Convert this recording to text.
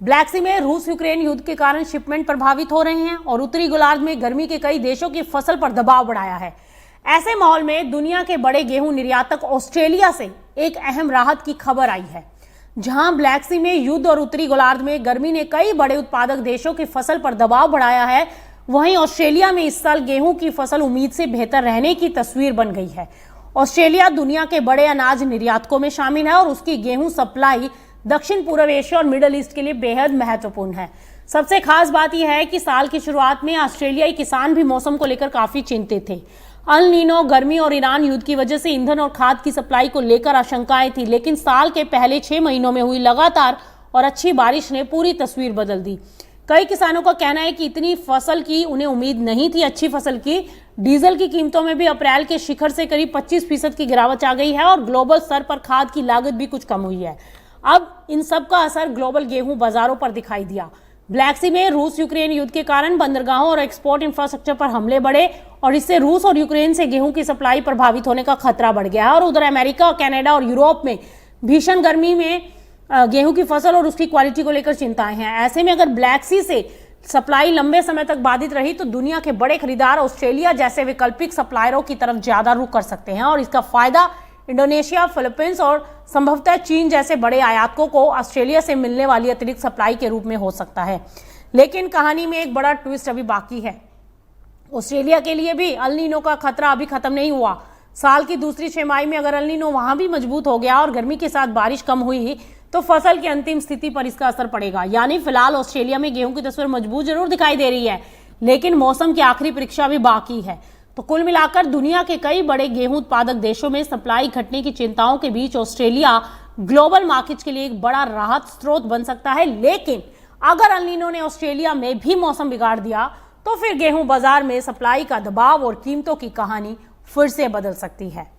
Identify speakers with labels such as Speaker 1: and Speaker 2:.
Speaker 1: Black सी में रूस Ukraine युद्ध के कारण शिपमेंट प्रभावित हो रहे हैं और उत्तरी गोलार्ध में गर्मी के कई देशों की फसल पर दबाव बढ़ाया है। ऐसे माहौल में दुनिया के बड़े गेहूं निर्यातक ऑस्ट्रेलिया से एक अहम राहत की खबर आई है। जहां ब्लैक सी में युद्ध और उत्तरी गोलार्ध में गर्मी ने कई बड़े उत्पादक देशों की फसल पर दबाव बढ़ाया है, वहीं ऑस्ट्रेलिया में इस साल गेहूं की फसल उम्मीद से बेहतर रहने की तस्वीर बन गई है। ऑस्ट्रेलिया दुनिया के बड़े अनाज निर्यातकों में शामिल है और उसकी गेहूं सप्लाई दक्षिण पूर्व एशिया और मिडल ईस्ट के लिए बेहद महत्वपूर्ण है। सबसे खास बात यह है कि साल की शुरुआत में ऑस्ट्रेलियाई किसान भी मौसम को लेकर काफी चिंतित थे। अल नीनो, गर्मी और ईरान युद्ध की वजह से ईंधन और खाद की सप्लाई को लेकर आशंकाएं थी, लेकिन साल के पहले 6 महीनों में हुई लगातार और अच्छी बारिश ने पूरी तस्वीर बदल दी। कई किसानों का कहना है कि इतनी फसल की उन्हें उम्मीद नहीं थी। अच्छी फसल की डीजल की कीमतों में भी अप्रैल के शिखर से करीब 25% की गिरावट आ गई है और ग्लोबल स्तर पर खाद की लागत भी कुछ कम हुई है। अब इन सब का असर ग्लोबल गेहूं बाजारों पर दिखाई दिया। ब्लैक सी में रूस यूक्रेन युद्ध के कारण बंदरगाहों और एक्सपोर्ट इंफ्रास्ट्रक्चर पर हमले बढ़े और इससे रूस और यूक्रेन से गेहूं की सप्लाई प्रभावित होने का खतरा बढ़ गया है। और उधर अमेरिका, कनाडा और यूरोप में भीषण गर्मी में गेहूं की फसल और उसकी क्वालिटी को लेकर चिंताएं हैं। ऐसे में अगर ब्लैक सी से सप्लाई लंबे समय तक बाधित रही तो दुनिया के बड़े खरीदार ऑस्ट्रेलिया जैसे वैकल्पिक सप्लायरों की तरफ ज्यादा रुख कर सकते हैं और इसका फायदा इंडोनेशिया, फिलीपींस और संभवतः चीन जैसे बड़े आयातकों को ऑस्ट्रेलिया से मिलने वाली अतिरिक्त सप्लाई के रूप में हो सकता है। लेकिन कहानी में एक बड़ा ट्विस्ट अभी बाकी है। ऑस्ट्रेलिया के लिए भी अल नीनो का खतरा अभी खत्म नहीं हुआ। साल की दूसरी छमाही में अगर अल नीनो वहां भी मजबूत हो गया और गर्मी के साथ बारिश कम हुई तो फसल की अंतिम स्थिति पर इसका असर पड़ेगा। यानी फिलहाल ऑस्ट्रेलिया में गेहूं की तस्वीर मजबूत जरूर दिखाई दे रही है, लेकिन मौसम की आखिरी परीक्षा भी बाकी है। तो कुल मिलाकर दुनिया के कई बड़े गेहूं उत्पादक देशों में सप्लाई घटने की चिंताओं के बीच ऑस्ट्रेलिया ग्लोबल मार्केट के लिए एक बड़ा राहत स्रोत बन सकता है। लेकिन अगर अल नीनो ने ऑस्ट्रेलिया में भी मौसम बिगाड़ दिया तो फिर गेहूं बाजार में सप्लाई का दबाव और कीमतों की कहानी फिर से बदल सकती है।